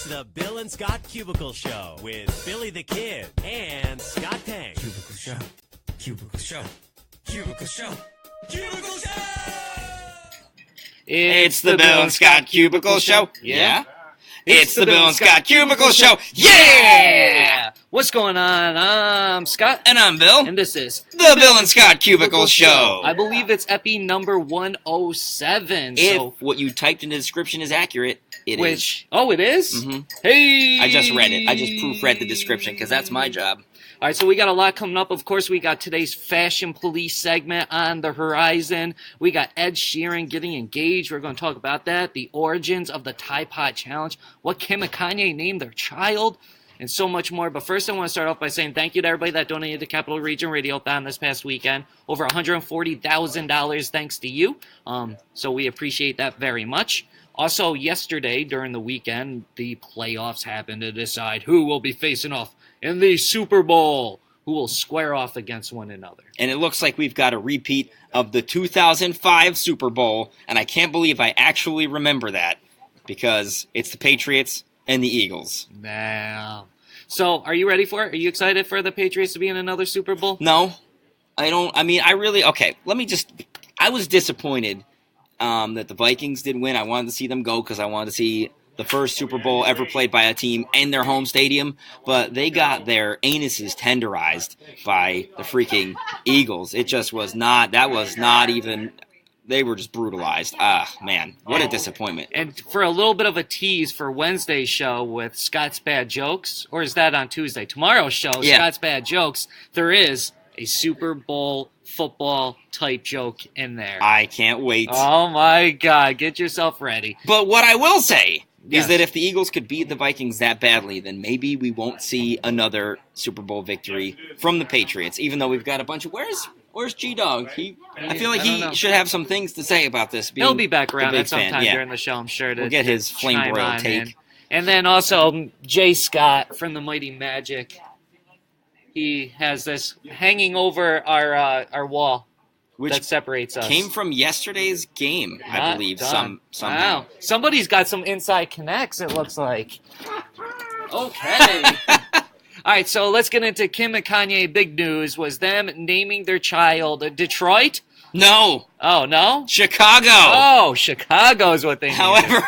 the Bill and Scott Cubicle Show with Billy the Kid and Scott Tang. Cubicle Show. Cubicle Show. Cubicle Show. Cubicle Show! It's the Bill and Scott Cubicle Show. Yeah. It's the Bill and Scott Cubicle Show. Yeah! What's going on? I'm Scott. And I'm Bill. And this is the Bill and Scott Cubicle Show. I believe it's epi number 107. If what you typed in the description is accurate, it is. Oh, it is? Mm-hmm. Hey! I just read it. I just proofread the description because that's my job. All right, so we got a lot coming up. Of course, we got today's Fashion Police segment on the horizon. We got Ed Sheeran getting engaged. We're going to talk about that. The origins of the Tide Pod Challenge. What Kim and Kanye named their child. And so much more. But first, I want to start off by saying thank you to everybody that donated to Capital Region Radiothon this past weekend. Over $140,000 thanks to you. So we appreciate that very much. Also, yesterday, during the weekend, the playoffs happened to decide who will be facing off in the Super Bowl, who will square off against one another. And it looks like we've got a repeat of the 2005 Super Bowl, and I can't believe I actually remember that, because it's the Patriots and the Eagles. Now, so are you ready for it? Are you excited for the Patriots to be in another Super Bowl? No, I don't. I mean, I was disappointed that the Vikings did win. I wanted to see them go because I wanted to see the first Super Bowl ever played by a team in their home stadium, but they got their anuses tenderized by the freaking Eagles. It just was not, that was not even, they were just brutalized. Man, what a disappointment. And for a little bit of a tease for Wednesday's show with Scott's Bad Jokes, or is that on Tuesday? Tomorrow's show, Yeah. Scott's Bad Jokes, there is a Super Bowl football type joke in there. I can't wait. Oh my God, get yourself ready. But what I will say Yes. is that if the Eagles could beat the Vikings that badly, then maybe we won't see another Super Bowl victory from the Patriots, even though we've got a bunch of... Where's G-Dog? I feel like he should have some things to say about this. He'll be back around big at some fan, time yeah. during the show, I'm sure. We'll get his flame chime broiled on take. in. And then also Jay Scott from the Mighty Magic. He has this hanging over our wall, Which that separates us. came from yesterday's game, I believe. Done. Somehow. Wow. Somebody's got some inside connects, it looks like. Okay. All right, so let's get into Kim and Kanye. Big news was them naming their child Detroit. No, Oh, no? Chicago. Oh, Chicago is what they named However,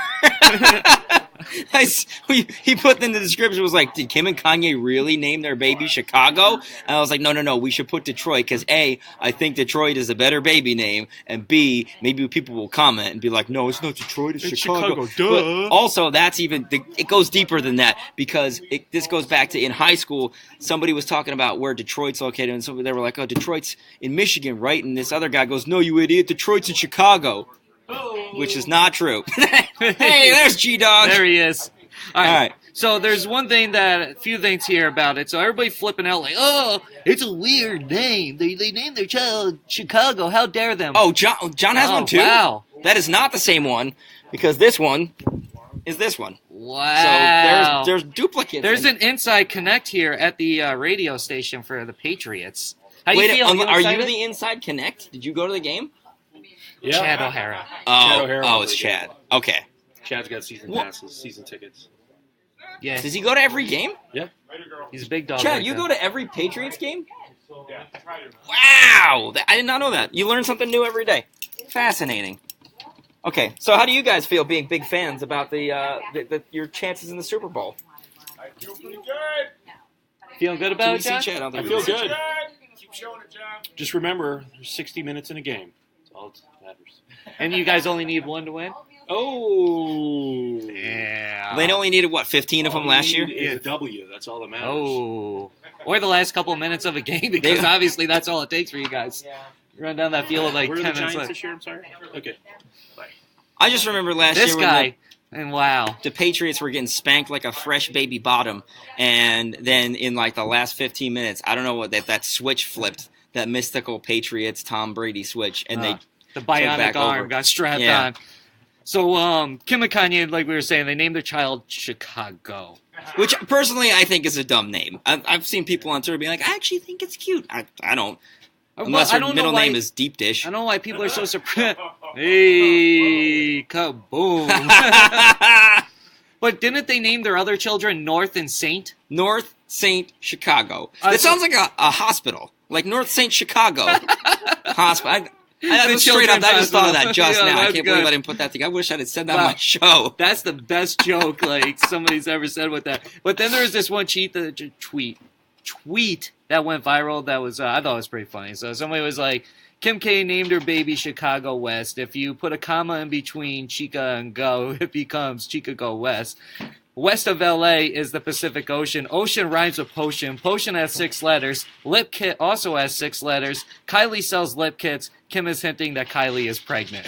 he put in the description, was like, did Kim and Kanye really name their baby Chicago? And I was like, no, we should put Detroit, because A, I think Detroit is a better baby name, and B, maybe people will comment and be like, no, it's not Detroit, it's Chicago. duh. But also, it goes deeper than that, because this goes back to in high school, somebody was talking about where Detroit's located, and so they were like, oh, Detroit's in Michigan, right? And this other guy goes, no, you idiot, Detroit's in Chicago. Which is not true. Hey, there's G-Dog. There he is. All All right. right. So there's a few things here about it. So everybody flipping out like, oh, it's a weird name. They named their child Chicago. How dare them? Oh, John has one too? Wow. That is not the same one, because this one is this one. Wow. So there's duplicates. There's an inside connect here at the radio station for the Patriots. How do you Wait, feel? are you excited? the inside connect? Did you go to the game? Yeah. Chad O'Hara. Oh, O'Hara it's was the Chad. Okay. Chad's got season passes, season tickets. Yeah, Does he go to every game? Yeah. he's a big dog. Chad, like you that. go to every Patriots game? Wow! I did not know that. You learn something new every day. Fascinating. Okay, so how do you guys feel being big fans about your chances in the Super Bowl? I feel pretty good. Feeling good Do about we it, see John? Chad? don't I think we feel see good. Keep showing it, John. Just remember, there's 60 minutes in a game. That's all that matters. And you guys only need one to win? Oh. Yeah. They only needed, 15 of them last year? Is a W. That's all that matters. Oh. Or the last couple of minutes of a game, because obviously that's all it takes for you guys. Run down that field like Where are 10 the minutes Giants left. this year? I'm sorry. Okay. I just remember last This year guy, when and wow. the Patriots were getting spanked like a fresh baby bottom, and then in like the last 15 minutes, I don't know what that switch flipped, that mystical Patriots Tom Brady switch, and they The took bionic back arm over. got strapped Yeah. on. So, Kim and Kanye, like we were saying, they named their child Chicago. Which personally I think is a dumb name. I've seen people on Twitter being like, I actually think it's cute. I don't. Unless I her don't middle know why, name is Deep Dish. I don't know why people are so surprised. Hey, kaboom. But didn't they name their other children North and Saint? North Saint Chicago. It sounds like a hospital, like North Saint Chicago Hospital. I straight up, I just thought of that just now. I can't believe I didn't put that together. I wish I had said that on my show. That's the best joke like somebody's ever said with that. But then there was this one tweet that went viral that was I thought it was pretty funny. So somebody was like, Kim K named her baby Chicago West. If you put a comma in between Chica and Go, it becomes Chica Go West. West of LA is the Pacific Ocean. Ocean rhymes with potion. Potion has 6 letters. Lip kit also has 6 letters. Kylie sells lip kits. Kim is hinting that Kylie is pregnant.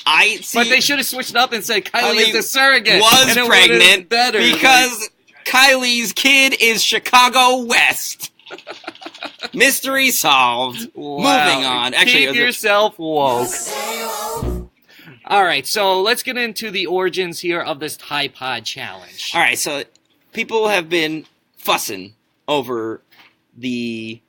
But they should have switched it up and said Kylie is a surrogate. Was pregnant because Kylie's kid is Chicago West. Mystery solved. Wow. Moving on. Actually, keep yourself woke. All right, so let's get into the origins here of this Tide Pod challenge. All right, so people have been fussing over the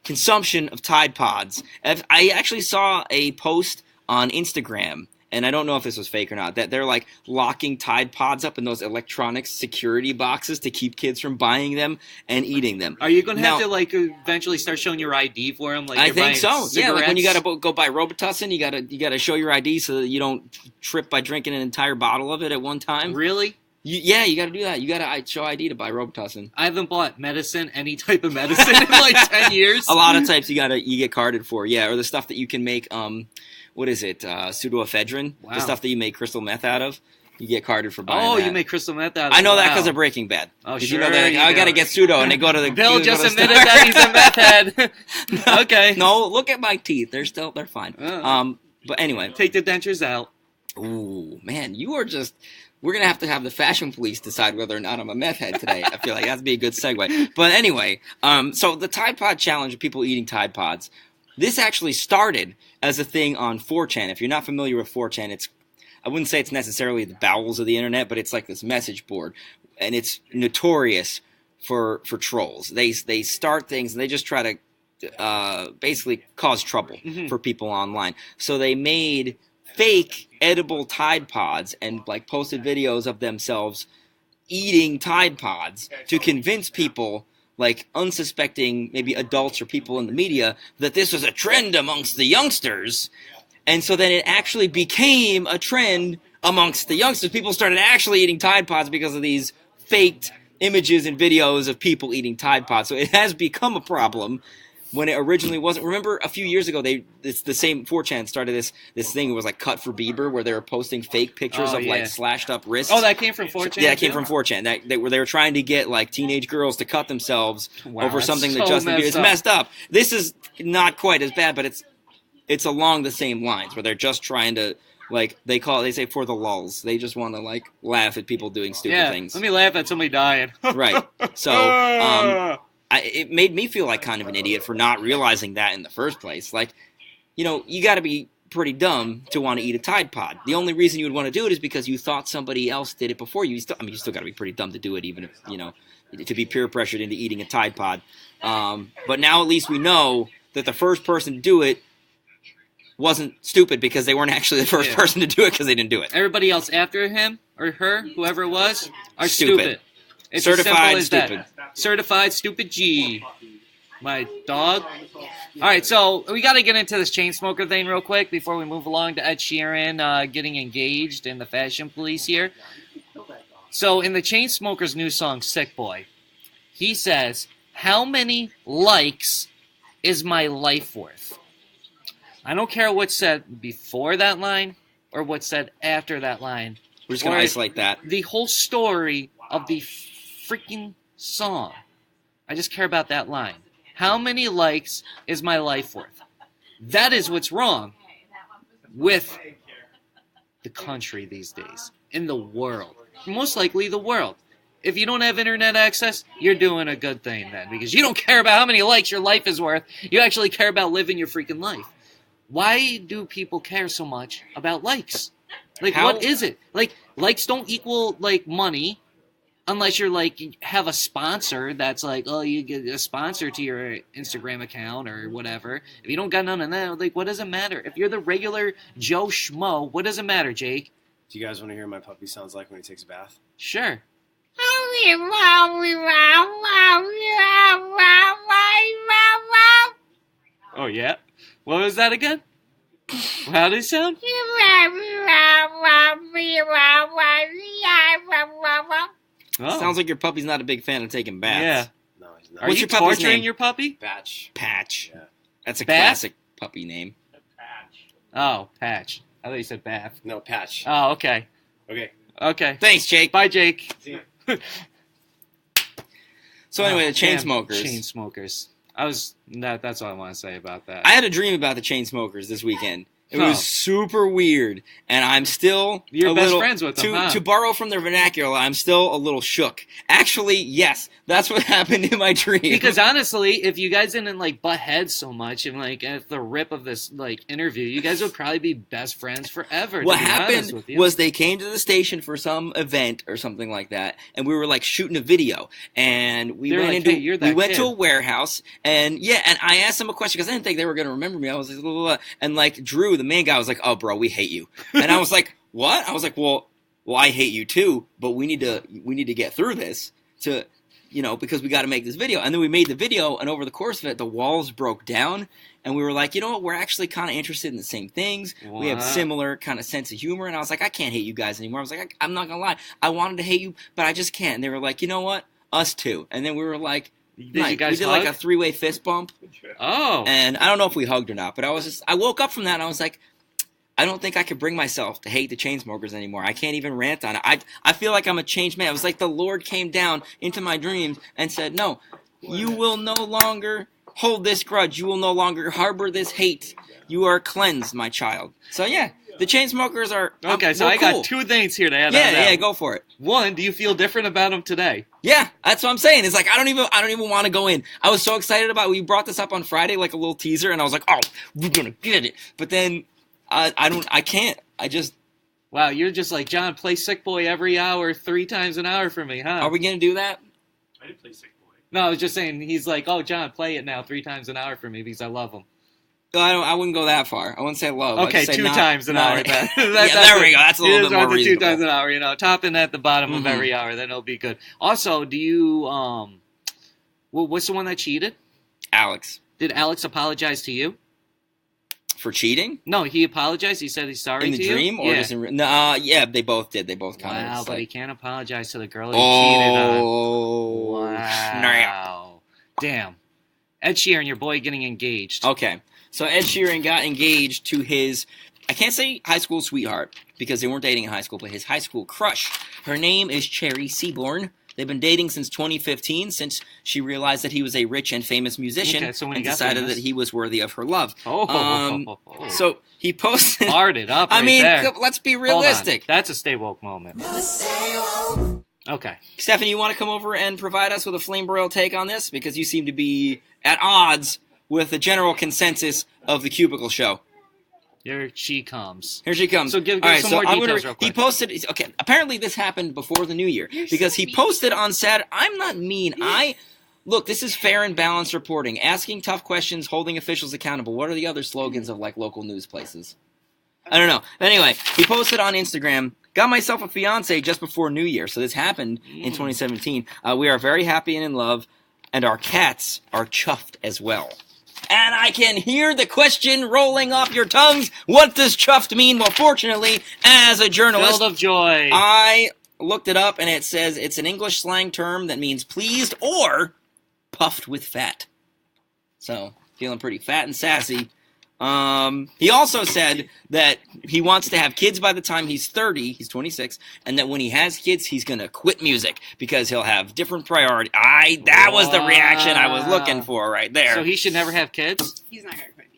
consumption of Tide Pods. I actually saw a post on Instagram, and I don't know if this was fake or not, that they're like locking Tide Pods up in those electronic security boxes to keep kids from buying them and eating them. Are you going to have to like eventually start showing your ID for them? Like I think so. Cigarettes? Yeah, like when you got to go buy Robitussin, you got to show your ID so that you don't trip by drinking an entire bottle of it at one time. Really? You got to do that. You got to show ID to buy Robitussin. I haven't bought any type of medicine in like 10 years. A lot of types you get carded for. Yeah, or the stuff that you can make what is it? Pseudoephedrine. Wow. The stuff that you make crystal meth out of. You get carded for buying that. You make crystal meth out of it. I know that because of Breaking Bad. Oh, sure. You know that I got to get pseudo, and they go to the... Bill just admitted that he's a meth head. Okay. No, look at my teeth. They're fine. Oh. But anyway. Take the dentures out. Ooh, man, you are just... We're going to have the fashion police decide whether or not I'm a meth head today. I feel like that'd be a good segue. But anyway, so the Tide Pod challenge of people eating Tide Pods, this actually started as a thing on 4chan. If you're not familiar with 4chan, I wouldn't say it's necessarily the bowels of the internet, but it's like this message board. And it's notorious for trolls. They start things and they just try to basically cause trouble for people online. So they made fake edible Tide Pods and like posted videos of themselves eating Tide Pods to convince people, like unsuspecting maybe adults or people in the media, that this was a trend amongst the youngsters. And so then it actually became a trend amongst the youngsters. People started actually eating Tide Pods because of these faked images and videos of people eating Tide Pods. So it has become a problem when it originally wasn't. Remember a few years ago, it's the same 4chan started this thing. It was like Cut for Bieber, where they were posting fake pictures of like slashed up wrists. Oh, that came from 4chan? Yeah, it came from 4chan. They were trying to get like teenage girls to cut themselves over something that Justin Bieber. It's messed up. This is not quite as bad, but it's along the same lines where they're just trying to, like, they say for the lulz. They just want to like laugh at people doing stupid things. Let me laugh at somebody dying. Right. So it made me feel like kind of an idiot for not realizing that in the first place. Like, you got to be pretty dumb to want to eat a Tide Pod. The only reason you would want to do it is because you thought somebody else did it before you. You still got to be pretty dumb to do it, even if, to be peer pressured into eating a Tide Pod. But now at least we know that the first person to do it wasn't stupid because they weren't actually the first person to do it because they didn't do it. Everybody else after him or her, whoever it was, are stupid. It's certified as stupid. That. Certified stupid G. My dog. All right, so we got to get into this Chainsmoker thing real quick before we move along to Ed Sheeran getting engaged in the fashion police here. So in the Chainsmokers' new song, Sick Boy, he says, "How many likes is my life worth?" I don't care what's said before that line or what's said after that line. We're just going to isolate that. The whole story of the freaking song. I just care about that line. How many likes is my life worth? That is what's wrong with the country these days. In the world. Most likely the world. If you don't have internet access, you're doing a good thing then. Because you don't care about how many likes your life is worth. You actually care about living your freaking life. Why do people care so much about likes? Like, what is it? Like, likes don't equal, like, money. Unless you're like have a sponsor that's like, oh, you get a sponsor to your Instagram account or whatever. If you don't got none of that, like, what does it matter? If you're the regular Joe Schmo, what does it matter, Jake? Do you guys want to hear what my puppy sounds like when he takes a bath? Sure. Oh, yeah? What was that again? How did it sound? Oh. Sounds like your puppy's not a big fan of taking baths. Yeah. No, he's not. Are What's you your puppy's torturing name? your puppy? Patch. Patch. Yeah. That's a Bath? classic puppy name. Oh, Patch. I thought you said Bath. No, Patch. Oh, okay. Okay. Okay. Thanks, Jake. Bye, Jake. See ya. So anyway, the Damn, Chainsmokers. Chainsmokers. That's all I want to say about that. I had a dream about the Chainsmokers this weekend. It Oh. was super weird, and I'm still You're a best little, friends with them, huh? To borrow from their vernacular, I'm still a little shook. Actually, yes, that's what happened in my dream. Because honestly, if you guys didn't like butt heads so much and like at the rip of this like interview, you guys would probably be best friends forever. what to be honest happened with you. was they came to the station for some event or something like that, and we were like shooting a video, and we They were went like, into "Hey, you're that we went kid." to a warehouse, and I asked them a question because I didn't think they were going to remember me. I was like, blah, blah, blah. And like Drew, the main guy, was like, "Oh, bro, we hate you," and I was like, "What?" I was like, "Well, I hate you too, but we need to get through this to." Because we got to make this video. And then we made the video, and over the course of it, the walls broke down, and we were like, you know what, we're actually kind of interested in the same things. We have Wow. similar kind of sense of humor, and I was like, I can't hate you guys anymore. I was like, I'm not going to lie. I wanted to hate you, but I just can't. And they were like, you know what, us too. And then we were like, Did nice. you guys we did hug? like a three-way fist bump, Oh. and I don't know if we hugged or not, but I woke up from that, and I was like, I don't think I could bring myself to hate the Chainsmokers anymore. I can't even rant on it. I feel like I'm a changed man. It was like the Lord came down into my dreams and said, no, you will no longer hold this grudge. You will no longer harbor this hate. You are cleansed, my child. So yeah, the Chainsmokers are Okay, so we're I cool. got two things here to add on Yeah, that. yeah, go for it. One, do you feel different about them today? Yeah, that's what I'm saying. It's like I don't even want to go in. I was so excited about. We brought this up on Friday, like a little teaser, and I was like, oh, we're gonna get it. But then I can't. I just. Wow, you're just like, John, play Sick Boy every hour, 3 times an hour for me, huh? Are we gonna do that? I did play Sick Boy. No, I was just saying, he's like, oh, John, play it now 3 times an hour for me because I love him. I wouldn't go that far. I wouldn't say love. I'd Okay, say 2 not- times an not- hour. Then. Yeah, there we go. That's a You little just bit more want the 2 reasonable. times an hour, topping at the bottom of Mhm. every hour, then it'll be good. Also, do you, well, what's the one that cheated? Alex, Did Alex apologize to you? for cheating No, he apologized. He said he's sorry in to the you? dream, or yeah. just in no? Yeah, they both did. They both kind Wow, of. but he can't apologize to the girl he cheated on. Oh, snap. Wow. Damn. Ed Sheeran, your boy, getting engaged. Okay, so Ed Sheeran got engaged to his. I can't say high school sweetheart because they weren't dating in high school, but his high school crush. Her name is Cherry Seaborn. They've been dating since 2015, since she realized that he was a rich and famous musician, Okay, so when he and got decided famous. that he was worthy of her love. Oh. So he posted. Hard it up right I mean, there. let's be Hold on. realistic. That's a stay woke moment. Okay. Stephanie, you want to come over and provide us with a flame broiled take on this? Because you seem to be at odds with the general consensus of the Cubicle Show. Here she comes. Here she comes. So give All right, some so more I'm details gonna, real quick. He posted. Okay, apparently this happened before the new year because he posted on Saturday. I'm not mean. Look. This is fair and balanced reporting. Asking tough questions, holding officials accountable. What are the other slogans of like local news places? I don't know. Anyway, he posted on Instagram. Got myself a fiance just before New Year. So this happened in 2017. We are very happy and in love, and our cats are chuffed as well. And I can hear the question rolling off your tongues. What does chuffed mean? Well, fortunately, as a journalist, Filled of joy. I looked it up, and it says it's an English slang term that means pleased or puffed with fat. So, feeling pretty fat and sassy. He also said that he wants to have kids by the time he's 30, he's 26, and that when he has kids, he's going to quit music because he'll have different priorities. That was the reaction I was looking for right there. So he should never have kids? He's not gonna quit music.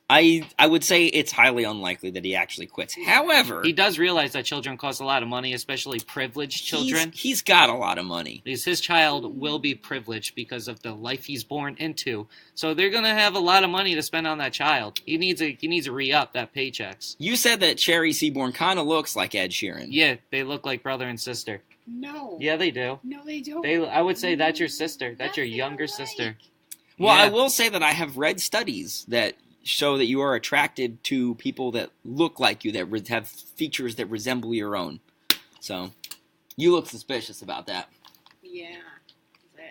I would say it's highly unlikely that he actually quits. However, He does realize that children cost a lot of money, especially privileged children. he's got a lot of money. Because his child will be privileged because of the life he's born into. So they're gonna have a lot of money to spend on that child. He needs to re-up that paychecks. You said that Cherry Seaborn kind of looks like Ed Sheeran. Yeah, they look like brother and sister. No. Yeah, they do. No, they don't. I would say that's your sister. That's your Nothing younger alike. sister. Well, Yeah. I will say that I have read studies that show that you are attracted to people that look like you, that have features that resemble your own. So, You look suspicious about that. Yeah.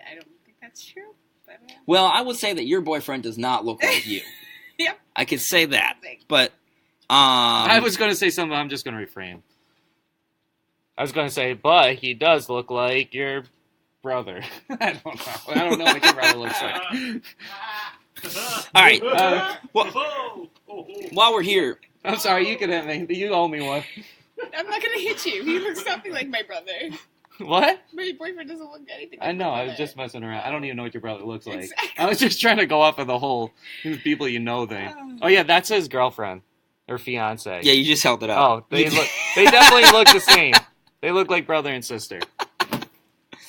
I don't think that's true. But, Well, I would say that your boyfriend does not look like you. Yep. I could say that, but I was going to say something. I'm just going to refrain. I was going to say, but he does look like your brother. I don't know. I don't know what your brother looks like. All right. While we're here, I'm sorry. You can hit me. You owe me one. I'm not going to hit you. He looks nothing like my brother. What? My boyfriend doesn't look anything like I know. my I was brother. just messing around. I don't even know what your brother looks like. Exactly. I was just trying to go off of the whole people you know thing. Oh yeah, that's his girlfriend or fiance. yeah, you just held it up. Oh, they look. They definitely look the same. They look like brother and sister.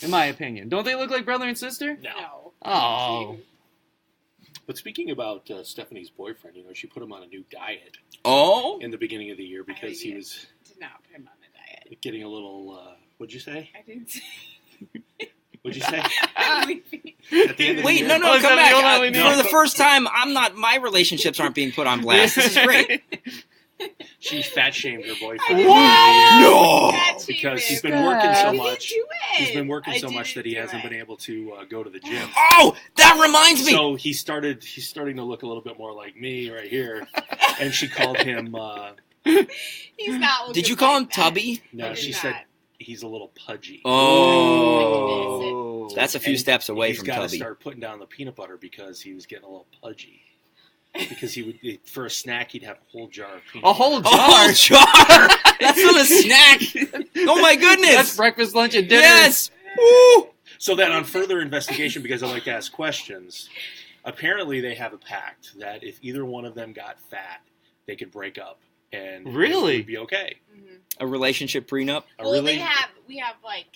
In my opinion, don't they look like brother and sister? No. Oh. But speaking about Stephanie's boyfriend, she put him on a new diet Oh, in the beginning of the year because he was Did not put him on a diet. getting a little. What'd you say? I didn't say. What'd you say? I'm leaving. At the end of the wait, year? no, Oh, is come that the back. only For one? the first time, my relationships aren't being put on blast. This is great. She fat shamed her boyfriend. No! That's Because he's cheating. been working so You much. didn't do it. He's been working I so much didn't that he do hasn't it. been able to go to the gym. Oh, that reminds me. So he's starting to look a little bit more like me right here. And she called him. He's not. Did you looking call him like that. Tubby? No, I she did said not. he's a little pudgy. Oh, that's a few And steps away he's from got to Tubby. start putting down the peanut butter because he was getting a little pudgy. Because he would, for a snack, he'd have a whole jar of peanut A whole butter. Oh, jar! That's not a snack. Oh my goodness! That's breakfast, lunch, and dinner. Yes. Woo! So then, on further investigation, because I like to ask questions, apparently they have a pact that if either one of them got fat, they could break up and Really? it would be okay. Mhm. A relationship prenup. A Well, really, we have like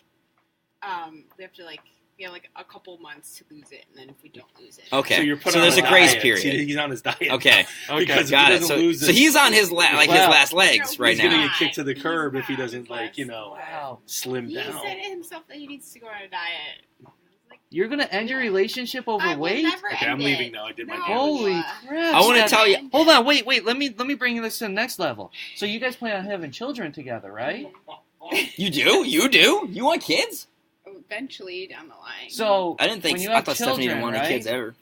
a couple months to lose it, and then if we don't lose it, Okay. So you're put So on there's a diet. grace See, period. he's on his diet. Okay. Because Got if it. he doesn't lose So this, he's on his his Wow. last legs No, right he's going to now. get kicked to the He's curb if he not doesn't, on his Wow. slim He down. said it himself that he needs to go on a diet. I was like, You're gonna end your relationship over I will weight? never Okay, end I'm it. leaving now. I did my No. damage. Holy Uh, crap! I want to Steph. tell you. Hold on, wait. Let me bring this to the next level. So you guys plan on having children together, right? You do? You do? You want kids? Eventually, down the line. So I didn't think. when you I have thought Stephanie didn't children, want any right? kids ever.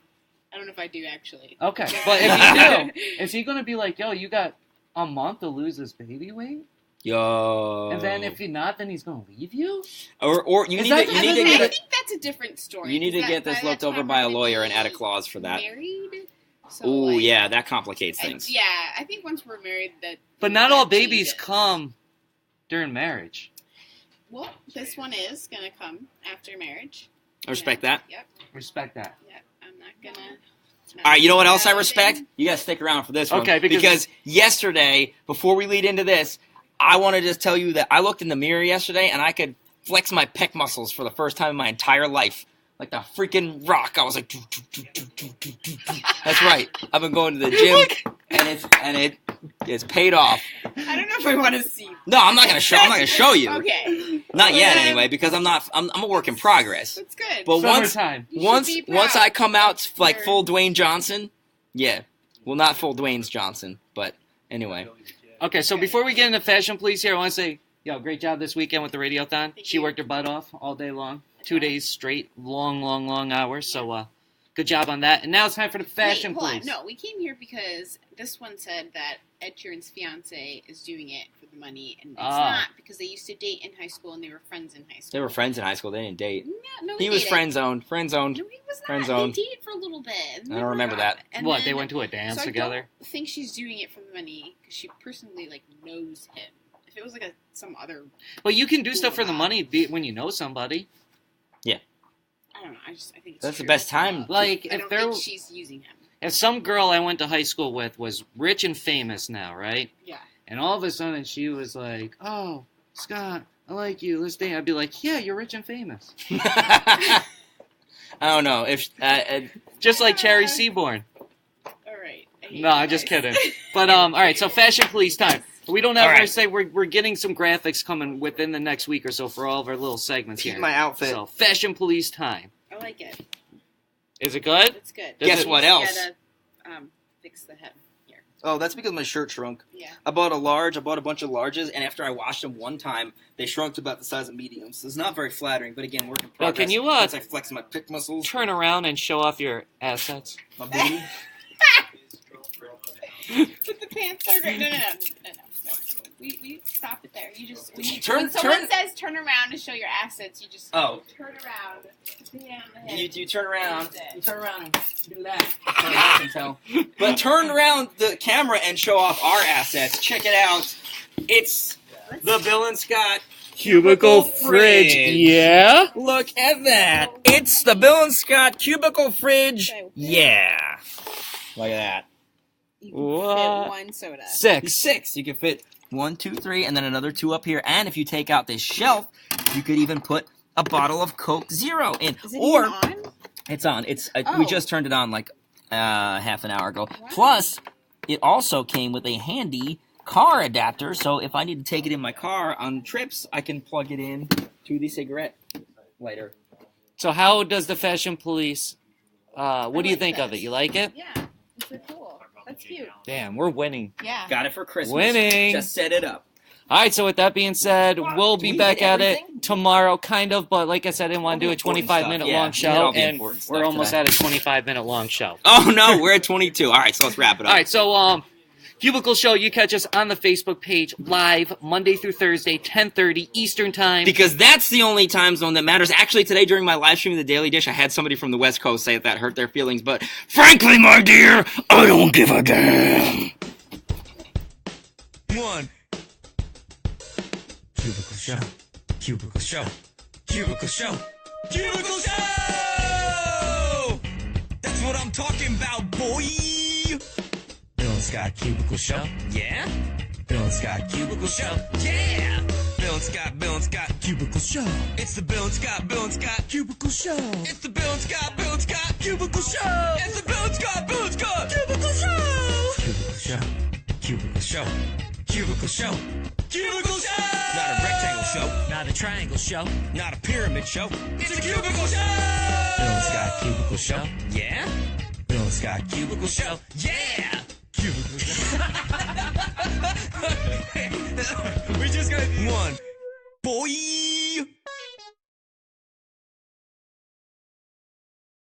I don't know if I do actually. Okay, but if you do, is he gonna be like, yo, you got a month to lose this baby weight? Yo. And then if you're not, then he's gonna leave you? or you Is need that- to you I need to think get I it. think that's a different story. You need to That- get this by looked that over time by a we're gonna lawyer be and add a clause for that. Married. So, Oh like, yeah, that complicates things. Yeah, I think once we're married, that. But not all that babies changes. come during marriage. Well, this one is gonna come after marriage. I respect that. Yep. Respect that. Yep. I'm not gonna. All right, you know what else I respect? You guys stick around for this one. Okay, because- yesterday, before we lead into this, I want to just tell you that I looked in the mirror yesterday and I could flex my pec muscles for the first time in my entire life. Like the freaking Rock. I was like, "Doo, doo, doo, doo, doo, doo, doo, doo." That's right. I've been going to the gym and it's paid off. I don't know if I want to see. No, I'm not gonna show you. Okay. Not yet anyway, because I'm a work in progress. That's good. But Summertime. You should once be once proud. I come out like You're- full Dwayne Johnson, yeah. Well, not full Dwayne's Johnson, but anyway. Okay, so before we get into fashion police here, I want to say, yo, great job this weekend with the Radiothon. Thank She you. worked her butt off all day long. 2 days straight. Long hours. So, good job on that. And now it's time for the fashion Wait, hold on. police. No, we came here because this one said that Ed Sheeran's fiance is doing it for the money, and it's not because they used to date in high school and they were friends in high school. They were friends in high school. They didn't date. No, He was dated. friend zoned. Friend zoned. No, he was not. Friend They zone. dated for a little bit. I don't remember that. And What, then- they went to a dance so together? I don't think she's doing it for the money because she personally knows him. If it was some other, Well, you can do stuff for the money when you know somebody. I don't know. I think it's That's the true. best time. Like, I if don't there, think she's using him. if some girl I went to high school with was rich and famous now, right? Yeah. And all of a sudden she was like, "Oh, Scott, I like you. Let's date." I'd be like, "Yeah, you're rich and famous." I don't know if Just like Cherry Seaborn. All right. I hate No, you I'm just guys. kidding. But all right. So fashion police time. We don't have All right. to say we're getting some graphics coming within the next week or so for all of our little segments here. my outfit. So fashion police time. I like it. Is it good? It's good. Guess You what just else? Gotta, fix the head here. Oh, that's because my shirt shrunk. Yeah. I bought a large. I bought a bunch of larges, and after I washed them one time, they shrunk to about the size of mediums. So it's not very flattering, but again, work in Well, progress. can you Once I flex my pec muscles, turn around and show off your assets? my booty. Put the pants on. No. We stop it there. You just when Turn- someone says turn around to show your assets, you just Oh. turn around. Put it on the head. You turn around. That's it. You turn around and do that. That's what I can tell. But turn around the camera and show off our assets. Check it out. It's the Bill and Scott Cubicle fridge. Yeah. Look at that. It's the Bill and Scott cubicle fridge. Yeah. Look at that. You can What? fit one soda. 6. 6. You can fit 1, 2, 3, and then another 2 up here. And if you take out this shelf, you could even put a bottle of Coke Zero in. Is it Or even on? it's on. It's we Oh. just turned it on like half an hour ago. Wow. Plus, it also came with a handy car adapter. So if I need to take it in my car on trips, I can plug it in to the cigarette lighter. So how does the fashion police? What do you like think of this. it? You like it? Yeah, it's so cool. That's cute. Damn, we're winning. Yeah. Got it for Christmas. Winning. Just set it up. All right, so with that being said, we'll be we back hit at everything? it tomorrow, kind of. But like I said, I didn't want to do a Important 25-minute stuff, yeah. long We hit show, all the and important stuff we're almost today. at a 25-minute long show. Oh no, we're at 22. All right, so let's wrap it up. All right, so Cubicle Show, you catch us on the Facebook page live Monday through Thursday, 10:30 Eastern Time. Because that's the only time zone that matters. Actually, today during my live stream of the Daily Dish, I had somebody from the West Coast say that hurt their feelings, but frankly, my dear, I don't give a damn. 1. Cubicle Show. Cubicle Show. Cubicle Show. Cubicle Show! That's what I'm talking about, boy! Bill and Scott Cubicle Show. Yeah? Bill and Scott Cubicle Show. Yeah! Bill and Scott Cubicle Show. It's the Bill and Scott Cubicle Show. It's the Bill and Scott Cubicle Show. It's the Bill and Scott Cubicle Show. Cubicle Show. Cubicle Show. Cubicle Show. Cubicle Show! Not a rectangle show. Not a triangle show. Not a pyramid show. It's a cubicle show! Bill and Scott Cubicle Show. Yeah? Bill and Scott Cubicle Show. Yeah! Cubicle Show. We're just gonna... 1. Boy!